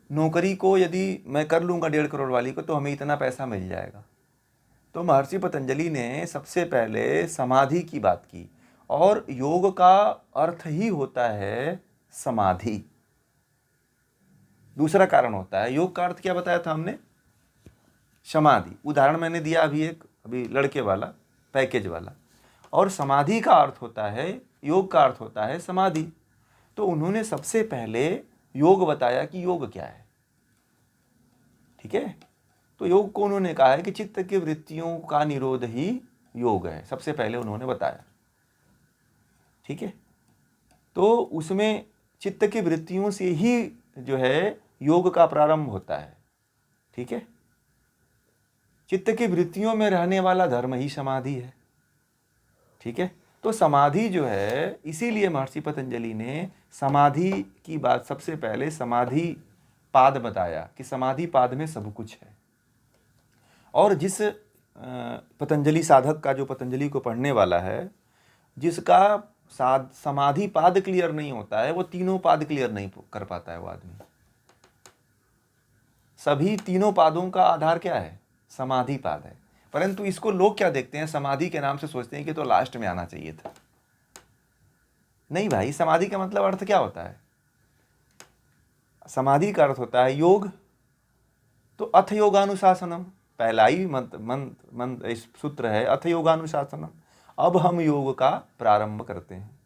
नौकरी को यदि मैं कर लूँगा 1.5 करोड़ वाली को तो हमें इतना पैसा मिल जाएगा। तो महर्षि पतंजलि ने सबसे पहले समाधि की बात की, और योग का अर्थ ही होता है समाधि। दूसरा कारण होता है, योग का अर्थ क्या बताया था हमने? समाधि। उदाहरण मैंने दिया अभी लड़के वाला, पैकेज वाला। और समाधि का अर्थ होता है, योग का अर्थ होता है समाधि। तो उन्होंने सबसे पहले योग बताया कि योग क्या है। ठीक है, तो योग को उन्होंने कहा है कि चित्त की वृत्तियों का निरोध ही योग है, सबसे पहले उन्होंने बताया। ठीक है, तो उसमें चित्त की वृत्तियों से ही जो है योग का प्रारंभ होता है। ठीक है, चित्त की वृत्तियों में रहने वाला धर्म ही समाधि है। ठीक है, तो समाधि जो है, इसीलिए महर्षि पतंजलि ने समाधि की बात सबसे पहले समाधि पाद बताया कि समाधि पाद में सब कुछ है। और जिस पतंजलि साधक का, जो पतंजलि को पढ़ने वाला है, जिसका समाधि पाद क्लियर नहीं होता है, वो तीनों पाद क्लियर नहीं कर पाता है वो आदमी। सभी तीनों पादों का आधार क्या है? समाधि पाद है। परंतु इसको लोग क्या देखते हैं, समाधि के नाम से सोचते हैं कि तो लास्ट में आना चाहिए था। नहीं भाई, समाधि का मतलब अर्थ क्या होता है? समाधि का अर्थ होता है योग। तो अथ योगानुशासनम, पहला ही मंत्र इस सूत्र है, अथ योगानुशासनम। अब हम योग का प्रारंभ करते हैं।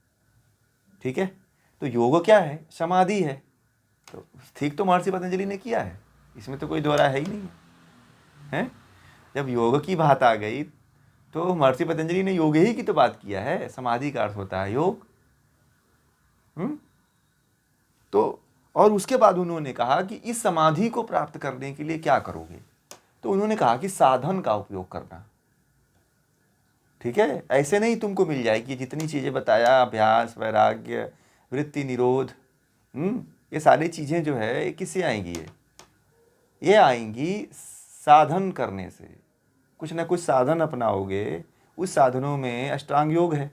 ठीक है, तो योग क्या है? समाधि है। तो ठीक तो महर्षि पतंजलि ने किया है, इसमें तो कोई दोहरा है ही नहीं है। जब योग की बात आ गई तो महर्षि पतंजलि ने योग ही की तो बात किया है। समाधि का अर्थ होता है योग। तो और उसके बाद उन्होंने कहा कि इस समाधि को प्राप्त करने के लिए क्या करोगे? तो उन्होंने कहा कि साधन का उपयोग करना। ठीक है, ऐसे नहीं तुमको मिल जाएगी जितनी चीजें बताया, अभ्यास, वैराग्य, वृत्ति निरोध, ये सारी चीजें जो है ये किससे आएंगी? ये आएंगी साधन करने से। कुछ ना कुछ साधन अपनाओगे, उस साधनों में अष्टांग योग है।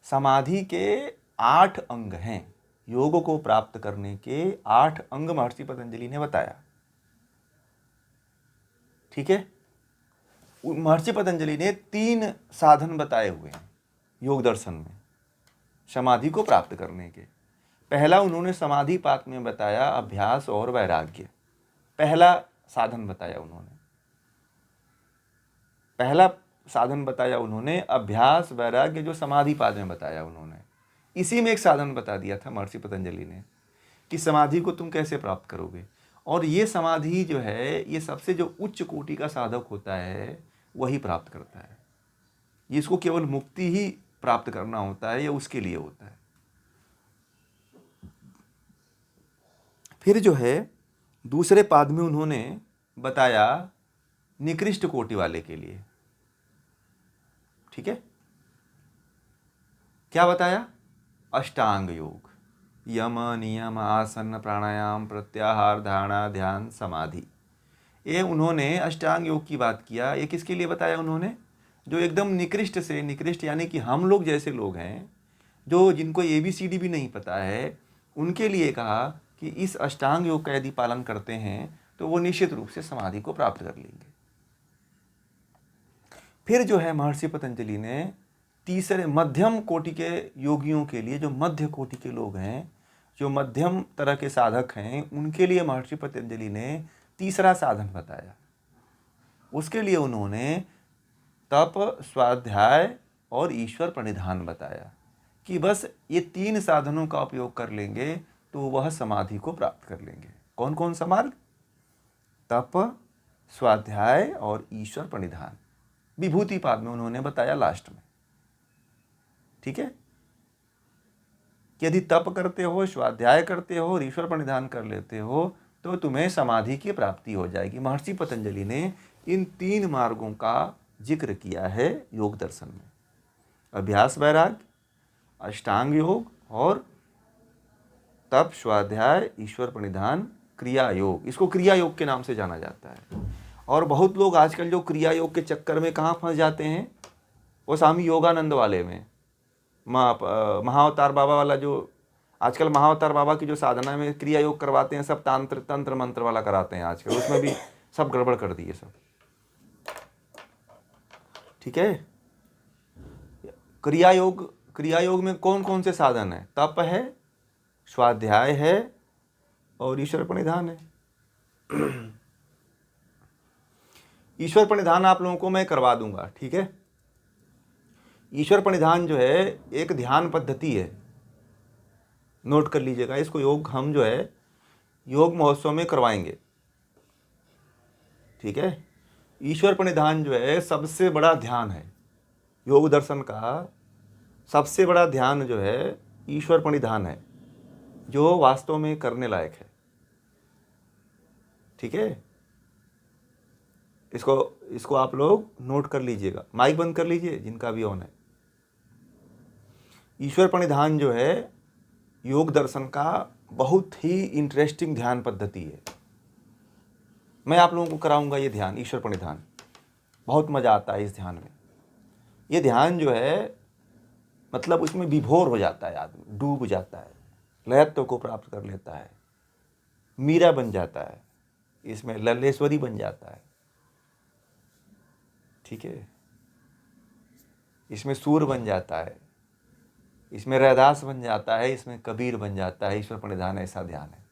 समाधि के 8 अंग हैं। योग को प्राप्त करने के 8 अंग महर्षि पतंजलि ने बताया। ठीक है, महर्षि पतंजलि ने 3 साधन बताए हुए हैं योग दर्शन में समाधि को प्राप्त करने के। पहला उन्होंने समाधि पाद में बताया अभ्यास और वैराग्य। पहला साधन बताया उन्होंने, पहला साधन बताया उन्होंने अभ्यास वैराग्य, जो समाधि पाद में बताया उन्होंने। इसी में एक साधन बता दिया था महर्षि पतंजलि ने कि समाधि को तुम कैसे प्राप्त करोगे। और ये समाधि जो है, ये सबसे जो उच्च कोटि का साधक होता है वही प्राप्त करता है। इसको केवल मुक्ति ही प्राप्त करना होता है, या उसके लिए होता है। फिर जो है दूसरे पाद में उन्होंने बताया निकृष्ट कोटि वाले के लिए। ठीक है, क्या बताया? अष्टांग योग, यम नियम आसन प्राणायाम प्रत्याहार धारणा ध्यान समाधि। ये उन्होंने अष्टांग योग की बात किया। ये किसके लिए बताया उन्होंने? जो एकदम निकृष्ट से निकृष्ट, यानी कि हम लोग जैसे लोग हैं, जो जिनको ABCD भी नहीं पता है, उनके लिए कहा कि इस अष्टांग योग का यदि पालन करते हैं तो वो निश्चित रूप से समाधि को प्राप्त कर लेंगे। फिर जो है महर्षि पतंजलि ने तीसरे मध्यम कोटि के योगियों के लिए, जो मध्य कोटि के लोग हैं, जो मध्यम तरह के साधक हैं, उनके लिए महर्षि पतंजलि ने तीसरा साधन बताया। उसके लिए उन्होंने तप, स्वाध्याय और ईश्वर प्रणिधान बताया कि बस ये 3 साधनों का उपयोग कर लेंगे तो वह समाधि को प्राप्त कर लेंगे। कौन कौन सा मार्ग? तप, स्वाध्याय और ईश्वर प्रणिधान। विभूति पाद में उन्होंने बताया लास्ट में। ठीक है, कि यदि तप करते हो, स्वाध्याय करते हो और ईश्वर प्रणिधान कर लेते हो तो तुम्हें समाधि की प्राप्ति हो जाएगी। महर्षि पतंजलि ने इन 3 मार्गों का जिक्र किया है योग दर्शन में, अभ्यास वैराग्य, अष्टांग योग और तप, स्वाध्याय, ईश्वर प्रणिधान, क्रिया योग। इसको क्रिया योग के नाम से जाना जाता है। और बहुत लोग आजकल जो क्रिया योग के चक्कर में कहाँ फंस जाते हैं, वो स्वामी योगानंद वाले में, महाअवतार बाबा वाला जो आजकल महाअवतार बाबा की जो साधना में क्रिया योग करवाते हैं, सब तंत्र मंत्र वाला कराते हैं आजकल, उसमें भी सब गड़बड़ कर दिए सब। ठीक है। क्रिया योग में कौन कौन से साधन है? तप है, स्वाध्याय है और ईश्वर प्रणिधान है। ईश्वर प्रणिधान आप लोगों को मैं करवा दूंगा, ठीक है। ईश्वर प्रणिधान जो है एक ध्यान पद्धति है, नोट कर लीजिएगा इसको। योग हम जो है योग महोत्सव में करवाएंगे, ठीक है। ईश्वर प्रणिधान जो है सबसे बड़ा ध्यान है, योग दर्शन का सबसे बड़ा ध्यान जो है ईश्वर प्रणिधान है, जो वास्तव में करने लायक है, ठीक है। इसको आप लोग नोट कर लीजिएगा। माइक बंद कर लीजिए जिनका भी ऑन है। ईश्वर प्रणिधान जो है योग दर्शन का बहुत ही इंटरेस्टिंग ध्यान पद्धति है। मैं आप लोगों को कराऊंगा ये ध्यान, ईश्वर प्रणिधान। बहुत मज़ा आता है इस ध्यान में। ये ध्यान जो है मतलब उसमें विभोर हो जाता है आदमी, डूब जाता है, लयत्व को प्राप्त कर लेता है, मीरा बन जाता है, इसमें लल्लेश्वरी बन जाता है, ठीक है। इसमें सूर बन जाता है, इसमें रैदास बन जाता है, इसमें कबीर बन जाता है। ईश्वर प्रणिधान ऐसा ध्यान है,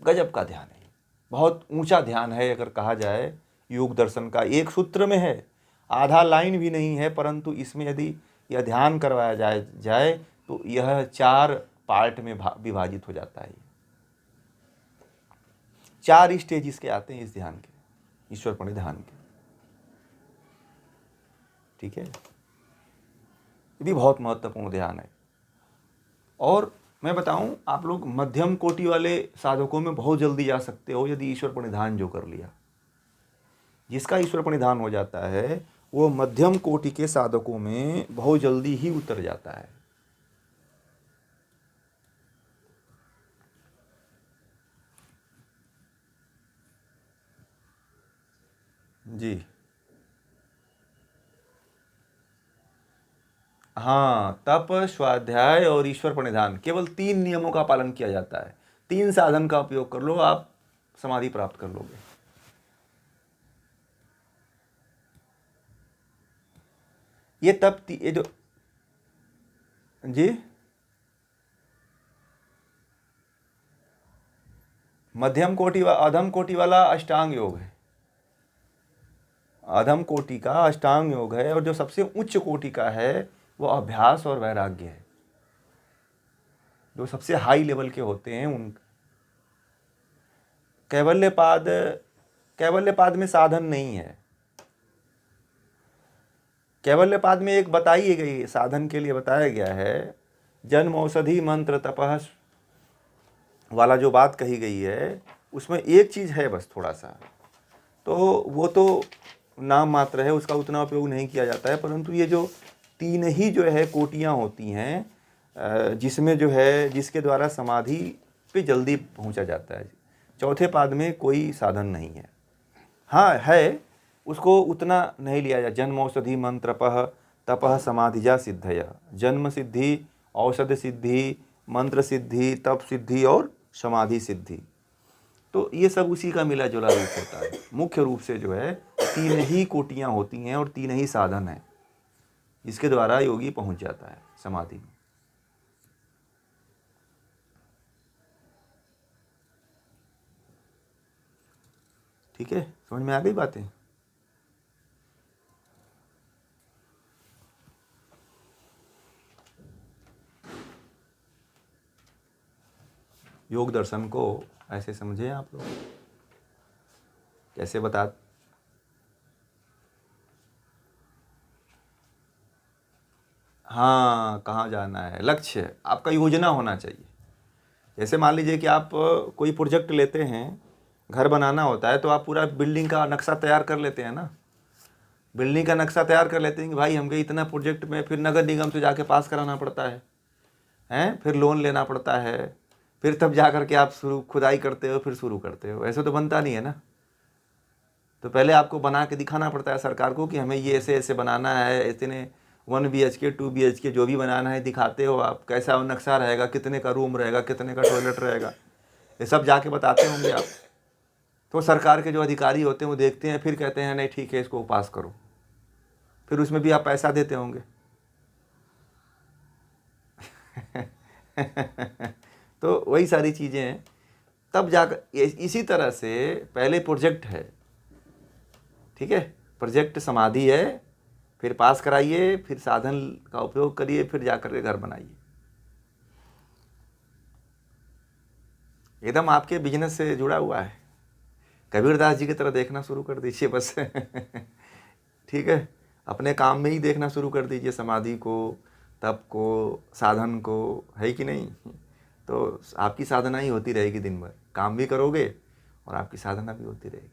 गजब का ध्यान है, बहुत ऊंचा ध्यान है। अगर कहा जाए योग दर्शन का एक सूत्र में है, आधा लाइन भी नहीं है, परंतु इसमें यदि यह ध्यान करवाया जाए तो यह 4 पार्ट में विभाजित हो जाता है। 4 स्टेज इसके आते हैं इस ध्यान के, ईश्वर प्रणिधान के, ठीक है। ये भी बहुत महत्वपूर्ण ध्यान है। और मैं बताऊं, आप लोग मध्यम कोटि वाले साधकों में बहुत जल्दी जा सकते हो यदि ईश्वर प्रणिधान जो कर लिया। जिसका ईश्वर प्रणिधान हो जाता है वो मध्यम कोटि के साधकों में बहुत जल्दी ही उतर जाता है। जी हाँ, तप, स्वाध्याय और ईश्वर प्रणिधान, केवल 3 नियमों का पालन किया जाता है। 3 साधन का उपयोग कर लो, आप समाधि प्राप्त कर लोगे। ये तप ये जो जी मध्यम कोटि अधम कोटि वाला अष्टांग योग है। अधम कोटि का अष्टांग योग है, और जो सबसे उच्च कोटि का है वो अभ्यास और वैराग्य है। जो सबसे हाई लेवल के होते हैं उन कैवल्यपाद में साधन नहीं है। कैवल्यपाद में एक बताई गई साधन के लिए बताया गया है, जन्म औषधि मंत्र तपः वाला जो बात कही गई है उसमें एक चीज़ है बस थोड़ा सा, तो वो तो नाम मात्र है, उसका उतना उपयोग नहीं किया जाता है। परंतु ये जो 3 ही जो है कोटियाँ होती हैं जिसमें जो है जिसके द्वारा समाधि पे जल्दी पहुंचा जाता है, चौथे पाद में कोई साधन नहीं है। हाँ है, उसको उतना नहीं लिया जाए। जन्म औषधि मंत्रपः तपः समाधिजा सिद्धय, जन्म सिद्धि, औषध सिद्धि, मंत्र सिद्धि, तप सिद्धि और समाधि सिद्धि, तो ये सब उसी का मिला जुला रूप होता है। मुख्य रूप से जो है 3 ही कोटियाँ होती हैं और 3 ही साधन हैं जिसके द्वारा योगी पहुंच जाता है समाधि में। ठीक है, समझ में आ गई बातें? योग दर्शन को ऐसे समझे आप लोग, कैसे बता। हाँ, कहाँ जाना है, लक्ष्य आपका योजना होना चाहिए। जैसे मान लीजिए कि आप कोई प्रोजेक्ट लेते हैं, घर बनाना होता है, तो आप पूरा बिल्डिंग का नक्शा तैयार कर लेते हैं ना। बिल्डिंग का नक्शा तैयार कर लेते हैं कि भाई हमको इतना प्रोजेक्ट में, फिर नगर निगम से जाके पास कराना पड़ता है, फिर लोन लेना पड़ता है, फिर तब जा कर के आप खुदाई करते हो, फिर शुरू करते हो। ऐसे तो बनता नहीं है ना। तो पहले आपको बना के दिखाना पड़ता है सरकार को कि हमें ये ऐसे ऐसे बनाना है, इतने 1 BHK 2 BHK जो भी बनाना है दिखाते हो आप, कैसा वो नक्शा रहेगा, कितने का रूम रहेगा, कितने का टॉयलेट रहेगा, ये सब जाके बताते होंगे आप। तो सरकार के जो अधिकारी होते हैं वो देखते हैं, फिर कहते हैं नहीं ठीक है इसको पास करो, फिर उसमें भी आप पैसा देते होंगे। तो वही सारी चीज़ें हैं। तब जाकर इसी तरह से पहले प्रोजेक्ट है, ठीक है, प्रोजेक्ट समाधि है, फिर पास कराइए, फिर साधन का उपयोग करिए, फिर जाकर के घर बनाइए। एकदम आपके बिजनेस से जुड़ा हुआ है। कबीरदास जी की तरह देखना शुरू कर दीजिए बस। ठीक है, अपने काम में ही देखना शुरू कर दीजिए समाधि को, तप को, साधन को, है कि नहीं। तो आपकी साधना ही होती रहेगी, दिन भर काम भी करोगे और आपकी साधना भी होती रहेगी।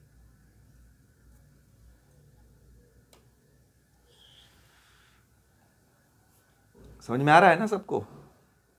समझ में आ रहा है ना सबको?